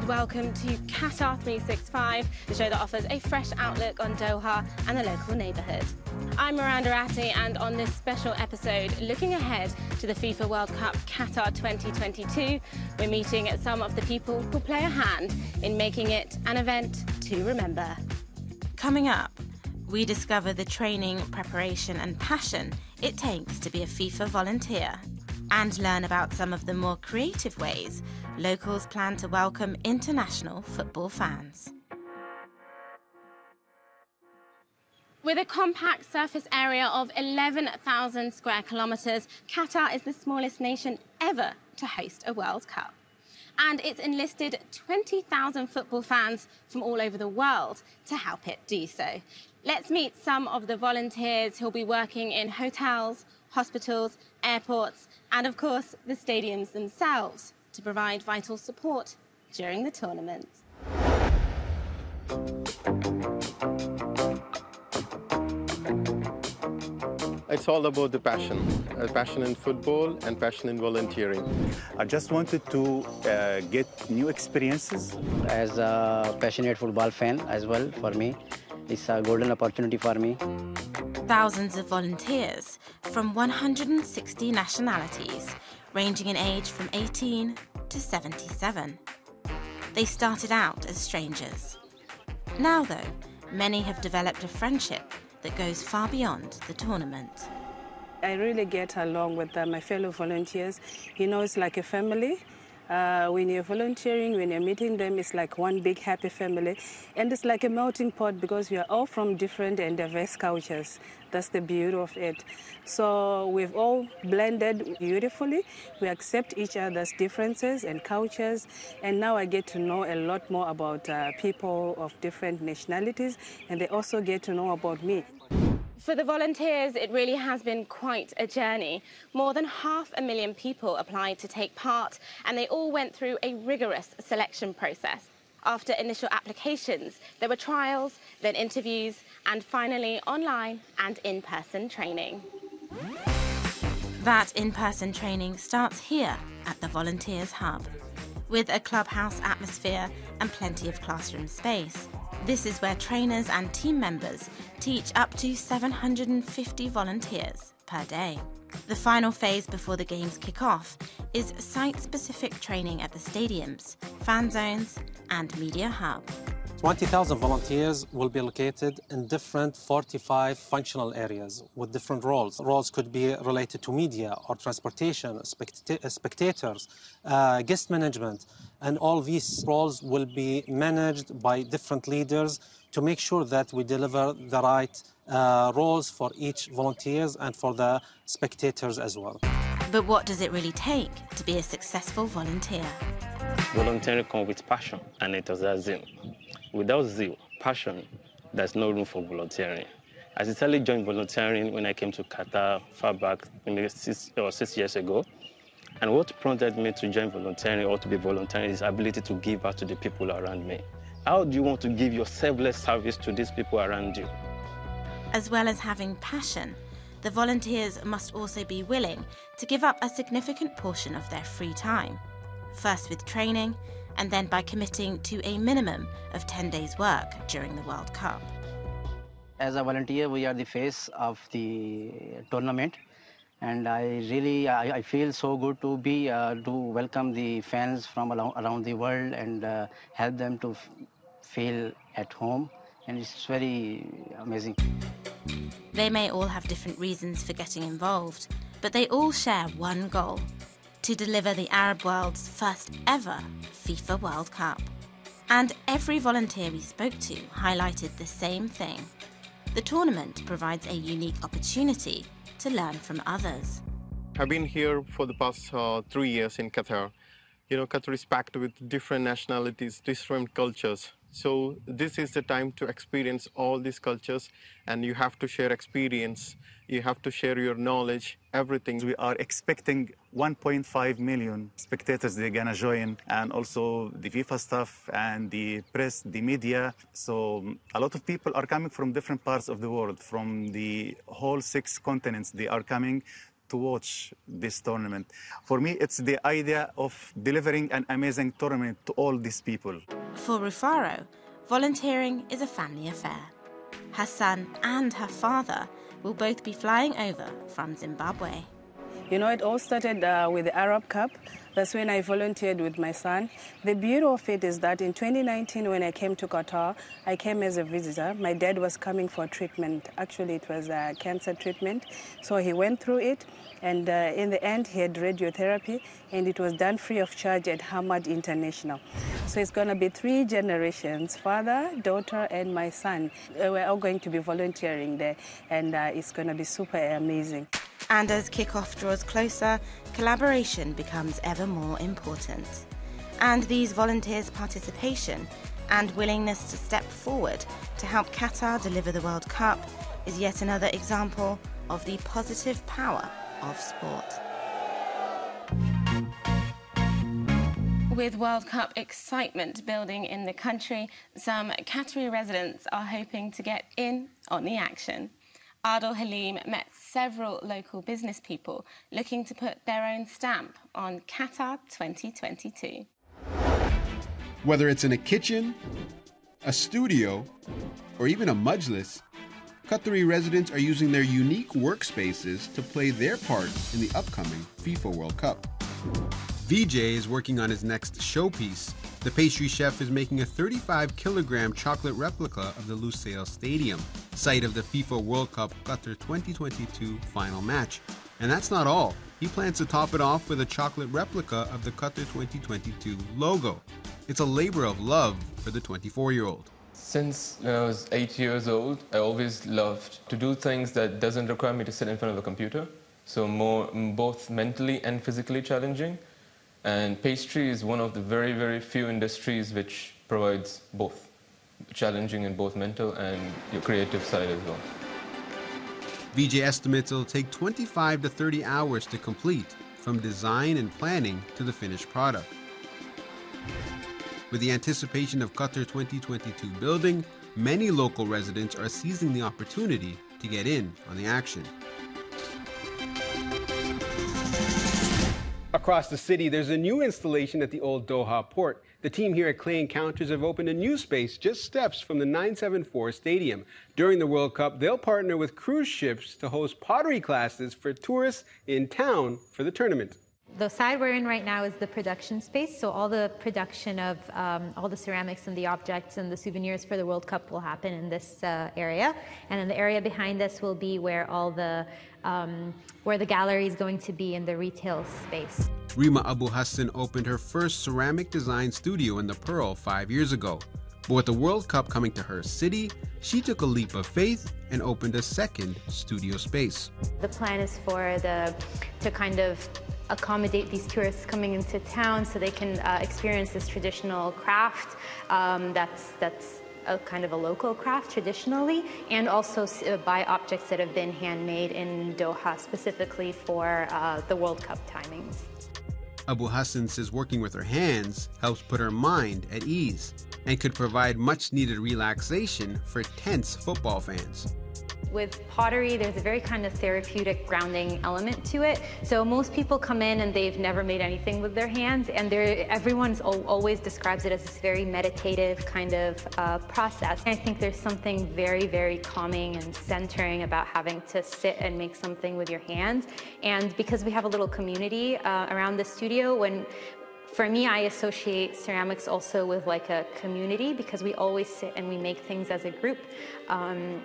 and welcome to Qatar 365, the show that offers a fresh outlook on Doha and the local neighbourhood. I'm Miranda Ratti, and on this special episode, looking ahead to the FIFA World Cup Qatar 2022, we're meeting some of the people who play a hand in making it an event to remember. Coming up, we discover the training, preparation and passion it takes to be a FIFA volunteer, and learn about some of the more creative ways locals plan to welcome international football fans. With a compact surface area of 11,000 square kilometres, Qatar is the smallest nation ever to host a World Cup. And it's enlisted 20,000 football fans from all over the world to help it do so. Let's meet some of the volunteers who'll be working in hotels, hospitals, airports, and of course, the stadiums themselves to provide vital support during the tournament. It's all about the passion in football and passion in volunteering. I just wanted to get new experiences. As a passionate football fan as well, for me, it's a golden opportunity for me. Thousands of volunteers from 160 nationalities, ranging in age from 18 to 77. They started out as strangers. Now, though, many have developed a friendship that goes far beyond the tournament. I really get along with my fellow volunteers. You know, it's like a family. When you're volunteering, when you're meeting them, it's like one big happy family. And it's like a melting pot because we are all from different and diverse cultures. That's the beauty of it. So we've all blended beautifully. We accept each other's differences and cultures. And now I get to know a lot more about people of different nationalities, and they also get to know about me. For the volunteers, it really has been quite a journey. More than 500,000 people applied to take part, and they all went through a rigorous selection process. After initial applications, there were trials, then interviews, and finally online and in-person training. That in-person training starts here at the Volunteers Hub. With a clubhouse atmosphere and plenty of classroom space, this is where trainers and team members teach up to 750 volunteers per day. The final phase before the games kick off is site-specific training at the stadiums, fan zones and media hub. 20,000 volunteers will be located in different 45 functional areas with different roles. Roles could be related to media or transportation, spectators, guest management, and all these roles will be managed by different leaders to make sure that we deliver the right roles for each volunteers and for the spectators as well. But what does it really take to be a successful volunteer? Volunteering comes with passion and enthusiasm. Without zeal, passion, there's no room for volunteering. I sincerely joined volunteering when I came to Qatar far back, maybe 6 years ago. And what prompted me to join volunteering or to be volunteering is the ability to give back to the people around me. How do you want to give your selfless service to these people around you? As well as having passion, the volunteers must also be willing to give up a significant portion of their free time. First with training, and then by committing to a minimum of 10 days' work during the World Cup. As a volunteer, we are the face of the tournament, and I feel so good to be to welcome the fans from around the world and help them to feel at home, and it's very amazing. They may all have different reasons for getting involved, but they all share one goal: to deliver the Arab world's first ever FIFA World Cup. And every volunteer we spoke to highlighted the same thing. The tournament provides a unique opportunity to learn from others. I've been here for the past 3 years in Qatar. You know, Qatar is packed with different nationalities, different cultures. So this is the time to experience all these cultures, and you have to share experience. You have to share your knowledge, everything. We are expecting 1.5 million spectators they're gonna join, and also the FIFA staff and the press, the media. So a lot of people are coming from different parts of the world, from the whole 6 continents. They are coming to watch this tournament. For me, it's the idea of delivering an amazing tournament to all these people. For Rufaro, volunteering is a family affair. Her son and her father will both be flying over from Zimbabwe. You know, it all started with the Arab Cup. That's when I volunteered with my son. The beauty of it is that in 2019, when I came to Qatar, I came as a visitor. My dad was coming for treatment. Actually, it was a cancer treatment. So he went through it, and in the end, he had radiotherapy, and it was done free of charge at Hamad International. So it's going to be 3 generations, father, daughter, and my son. We're all going to be volunteering there, and it's going to be super amazing. And as kickoff draws closer, collaboration becomes ever more important. And these volunteers' participation and willingness to step forward to help Qatar deliver the World Cup is yet another example of the positive power of sport. With World Cup excitement building in the country, some Qatari residents are hoping to get in on the action. Adil Halim met several local business people looking to put their own stamp on Qatar 2022. Whether it's in a kitchen, a studio, or even a majlis, Qatari residents are using their unique workspaces to play their part in the upcoming FIFA World Cup. Vijay is working on his next showpiece. The pastry chef is making a 35-kilogram chocolate replica of the Lusail Stadium, site of the FIFA World Cup Qatar 2022 final match. And that's not all. He plans to top it off with a chocolate replica of the Qatar 2022 logo. It's a labor of love for the 24-year-old. Since when I was 8 years old, I always loved to do things that doesn't require me to sit in front of a computer. So both mentally and physically challenging. And pastry is one of the very, very few industries which provides both, challenging in both mental and your creative side as well. Vijay estimates it'll take 25 to 30 hours to complete, from design and planning to the finished product. With the anticipation of Qatar 2022 building, many local residents are seizing the opportunity to get in on the action. Across the city, there's a new installation at the old Doha port. The team here at Clay Encounters have opened a new space just steps from the 974 stadium. During the World Cup, they'll partner with cruise ships to host pottery classes for tourists in town for the tournament. The side we're in right now is the production space, so all the production of all the ceramics and the objects and the souvenirs for the World Cup will happen in this area. And then the area behind us will be where all the where the gallery is going to be in the retail space. Rima Abu Hassan opened her first ceramic design studio in the Pearl 5 years ago. But with the World Cup coming to her city, she took a leap of faith and opened a second studio space. The plan is to kind of accommodate these tourists coming into town so they can experience this traditional craft that's a kind of a local craft traditionally, and also buy objects that have been handmade in Doha specifically for the World Cup timings. Abu Hassan says working with her hands helps put her mind at ease and could provide much-needed relaxation for tense football fans. With pottery, there's a very kind of therapeutic grounding element to it. So most people come in and they've never made anything with their hands, and everyone always describes it as this very meditative kind of process. I think there's something very, very calming and centering about having to sit and make something with your hands. And because we have a little community around the studio, for me, I associate ceramics also with like a community because we always sit and we make things as a group.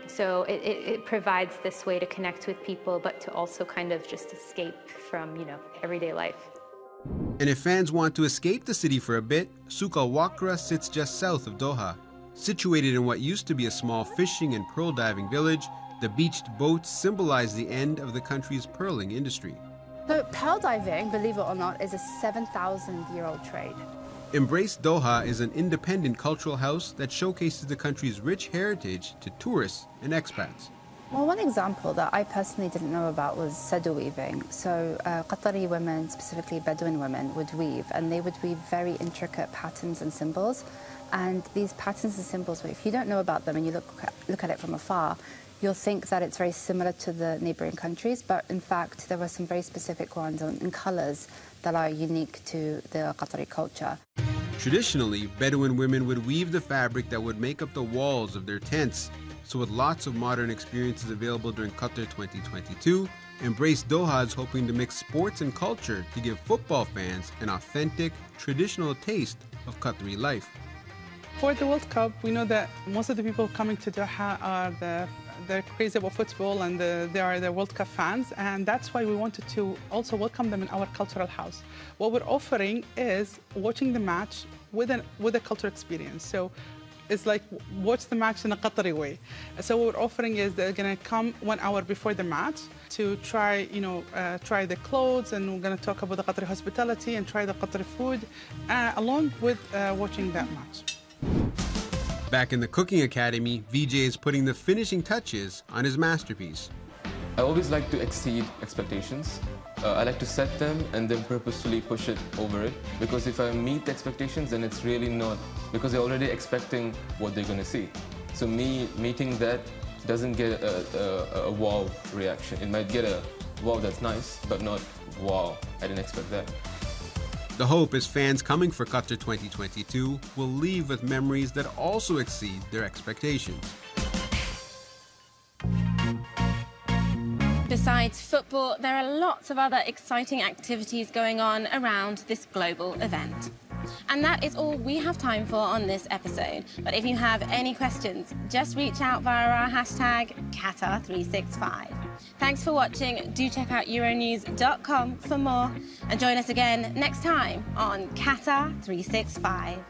So it provides this way to connect with people, but to also kind of just escape from, everyday life. And if fans want to escape the city for a bit, Souk Al Wakra sits just south of Doha. Situated in what used to be a small fishing and pearl diving village, the beached boats symbolize the end of the country's pearling industry. So pearl diving, believe it or not, is a 7,000-year-old trade. Embrace Doha is an independent cultural house that showcases the country's rich heritage to tourists and expats. Well, one example that I personally didn't know about was sado weaving. So Qatari women, specifically Bedouin women, would weave, and they would weave very intricate patterns and symbols. And these patterns and symbols, if you don't know about them and you look at it from afar, you'll think that it's very similar to the neighboring countries, but in fact, there were some very specific ones in colors that are unique to the Qatari culture. Traditionally, Bedouin women would weave the fabric that would make up the walls of their tents. So with lots of modern experiences available during Qatar 2022, Embrace Doha is hoping to mix sports and culture to give football fans an authentic, traditional taste of Qatari life. For the World Cup, we know that most of the people coming to Doha are they're crazy about football and they are the World Cup fans, and that's why we wanted to also welcome them in our cultural house. What we're offering is watching the match with a cultural experience. So it's like watch the match in a Qatari way. So what we're offering is they're going to come 1 hour before the match to try, try the clothes, and we're going to talk about the Qatari hospitality and try the Qatari food, along with watching that match. Back in the Cooking Academy, Vijay is putting the finishing touches on his masterpiece. I always like to exceed expectations. I like to set them and then purposefully push it over it, because if I meet the expectations, then it's really not, because they're already expecting what they're going to see. So me meeting that doesn't get a wow reaction. It might get a wow, that's nice, but not wow, I didn't expect that. The hope is fans coming for Qatar 2022 will leave with memories that also exceed their expectations. Besides football, there are lots of other exciting activities going on around this global event. And that is all we have time for on this episode. But if you have any questions, just reach out via our hashtag Qatar365. Thanks for watching. Do check out Euronews.com for more. And join us again next time on Qatar365.